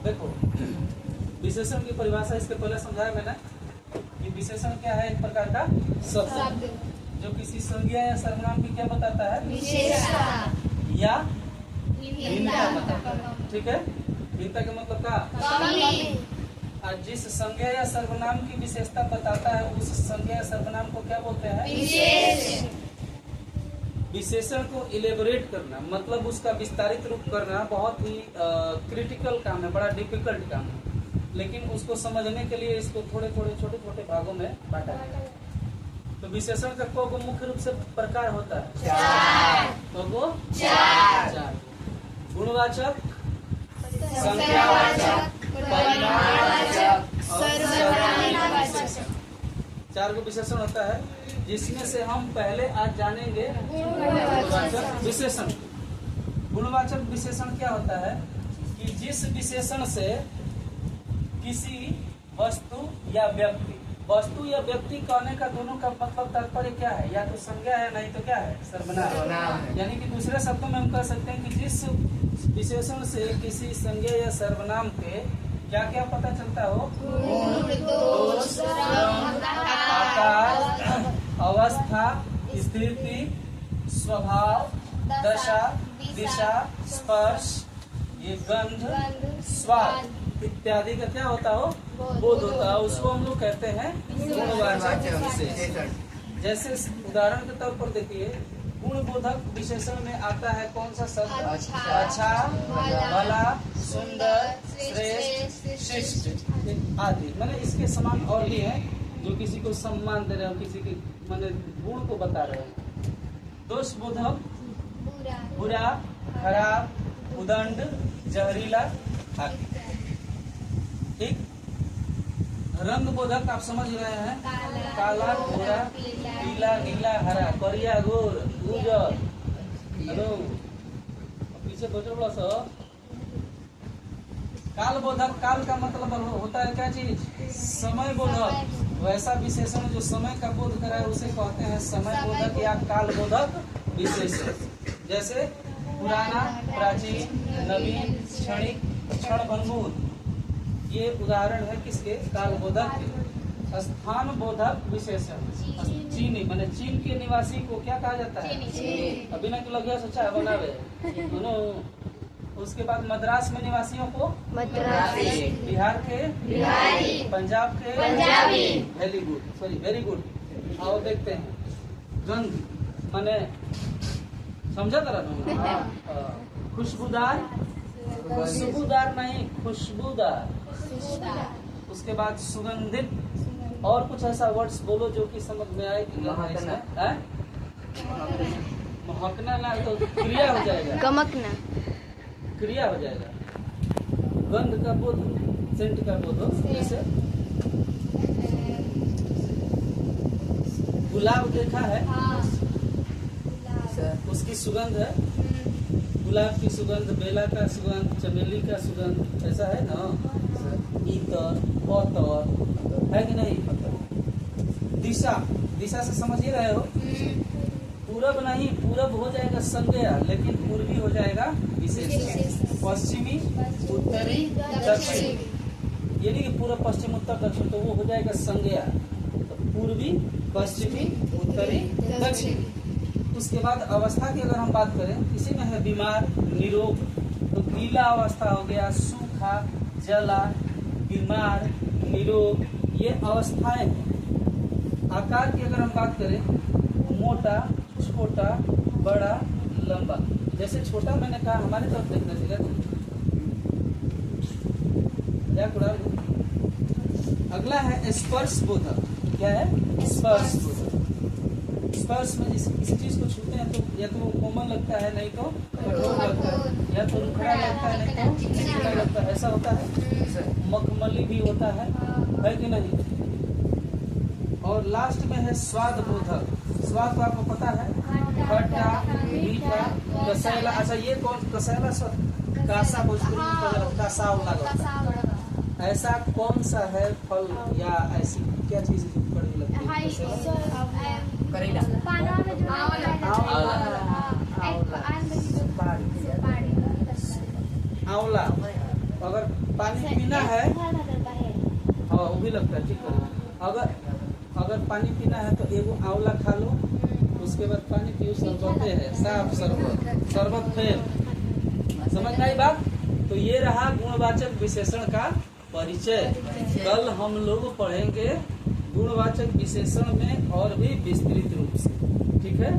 देखो विशेषण की परिभाषा इसके पहले समझाया मैंने कि विशेषण क्या है, एक प्रकार का शब्द जो किसी संज्ञा या सर्वनाम की क्या बताता है, विशेषता या भिन्नता बताता है। ठीक है, भिन्नता का मतलब का कमी। और जिस संज्ञा या सर्वनाम की विशेषता बताता है उस संज्ञा या सर्वनाम को क्या बोलते हैं, विशेष। विशेषण को इलेबोरेट करना मतलब उसका विस्तारित रूप करना बहुत ही क्रिटिकल काम है, बड़ा डिफिकल्ट काम है, लेकिन उसको समझने के लिए इसको थोड़े थोड़े छोटे छोटे भागों में बांटा जाता है। तो विशेषण का को मुख्य रूप से प्रकार होता है चार। चार। गुणवाचक, संख्यावाचक, परिमाणवाचक और सर्वनामवाचक। चार को विशेषण होता है, जिसमें से हम पहले आज जानेंगे गुणवाचक विशेषण। गुणवाचक विशेषण क्या होता है कि जिस विशेषण से किसी वस्तु या व्यक्ति कहने का दोनों का मतलब तात्पर्य क्या है, या तो संज्ञा है नहीं तो क्या है, सर्वनाम। यानी कि दूसरे शब्दों में हम कह सकते हैं कि जिस विशेषण से किसी संज्ञा या सर्वनाम के क्या क्या पता चलता हो, दोष, आकार, अवस्था, स्थिति, स्वभाव, दशा, दिशा, स्पर्श, ये गंध, स्वाद इत्यादि का क्या होता हो, बोध होता है, उसको हम लोग कहते हैं गुणवाचक विशेषण। जैसे उदाहरण के तौर पर देखिए, गुणबोधक विशेषण में आता है कौन सा शब्द, अच्छा, भला, सुंदर, श्रेष्ठ, शिष्ट आदि। मैंने इसके समान और भी है जो किसी को सम्मान दे रहे हो, किसी के मैंने गुण को बता रहे हो। दोषबोधक बुरा, खराब, उदंड, जहरीला आदि। ठीक। रंग बोधक आप समझ रहे हैं, काला, गोरा, पीला, नीला, हरा, करिया, गोर, उजर। हेलो, पीछे बैठो बड़ा सा। काल बोधक, काल का मतलब होता है क्या चीज, समय बोधक। वैसा विशेषण जो समय का बोध कराए उसे कहते हैं समय बोधक या काल बोधक विशेषण। जैसे पुराना, प्राचीन, नवीन, क्षणिक, क्षणभंगुर, ये उदाहरण है किसके, काल बोधक के। स्थान बोधक विशेषण, चीनी माने चीन के निवासी को क्या कहा जाता है, अभी ना लग गया सोचा बनावे दोनों। उसके बाद मद्रास में निवासियों को मद्रासी, बिहार के बिहारी, पंजाब के पंजाबी। Very good. आओ देखते हैं, गंध माने समझा तरह, खुशबूदार, खुशबूदार नहीं, खुशबूदार। उसके बाद सुगंधित, और कुछ ऐसा वर्ड्स बोलो जो कि समझ में आए कि महकना ना तो क्रिया हो जाएगा, गमकना क्रिया हो जाएगा। गंध का बोध, सेंट का बोध हो, जैसे गुलाब देखा है, उसकी सुगंध है, गुलाब की सुगंध, बेला का सुगंध, चमेली का सुगंध, ऐसा है ना। इतर, पतर है कि नहीं। दिशा, दिशा से समझ ही रहे हो, पूरब नहीं, पूरब हो जाएगा संज्ञा, लेकिन पूर्वी हो जाएगा विशेषण। पश्चिमी, उत्तरी, दक्षिणी, यानी कि पूर्व, पश्चिम, उत्तर, दक्षिण, तो वो हो जाएगा संज्ञा। तो पूर्वी, पश्चिमी, उत्तरी, दक्षिणी। उसके बाद अवस्था की अगर हम बात करें, इसी में है बीमार, निरोग, तो गीला अवस्था हो गया, सूखा, जला, बीमार, निरोग, ये अवस्थाएं हैं। आकार की अगर हम बात करें, मोटा, छोटा, बड़ा, लंबा। जैसे छोटा मैंने कहा, हमारे तरफ देखना चाहिए। अगला है स्पर्श बोधक। क्या है, स्पर्श बोधक। स्पर्श में किसी चीज को छूते हैं तो या तो कोमल लगता है, नहीं तो कठोर लगता है, या तो रुखड़ा लगता है, नहीं तो चिकना लगता है, ऐसा होता है। मखमली भी होता है कि नहीं। और लास्ट में है स्वाद बोधक। स्वाद तो आपको पता है, खट्टा, मीठा, कसैला। अच्छा, ये कौन कसैला, कासा भोजपुरी में कासा होता है। ऐसा कौन सा है फल या ऐसी क्या चीज कड़वी लगती है, करेला, आंवला, अगर पानी पीना है, हाँ वो भी लगता है, ठीक है। अगर पानी पीना है तो एगो आंवला खा लो, उसके बाद पानी पियो, शरबत है, साफ शरबत फेल। समझ में आई बात? तो ये रहा गुणवाचक विशेषण का परिचय। कल हम लोग पढ़ेंगे गुणवाचक विशेषण में और भी विस्तृत रूप से, ठीक है।